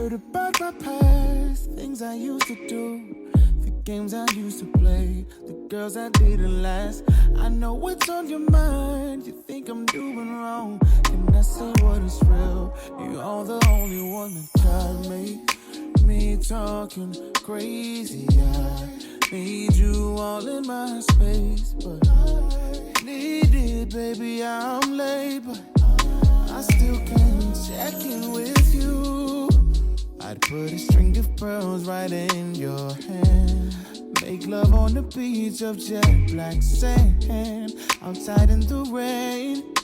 Heard about my past, things I used to do, the games I used to play, the girls I didn't last. I know what's on your mind, you think I'm doing wrong. Can I say what is real? You're the only one that got me talking crazy. I need you all in my space, but I need it, baby. I'm late, but I still can't check in with you. I'd put a string of pearls right in your hand, make love on the beach of jet black sand, outside in the rain.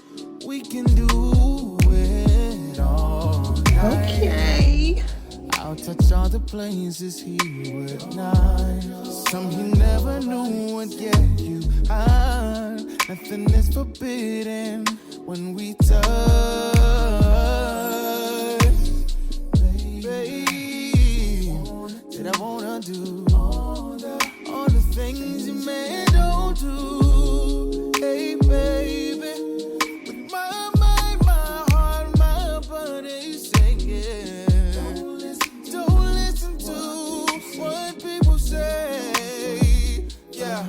We can do it all night. Okay. I'll touch all the places he would not. Some he never knew would get you high. Nothing is forbidden when we touch. Baby, that I wanna do all the things you may don't do. Hey, baby, with my mind, my heart, my body singing. Don't listen to what people say. Yeah.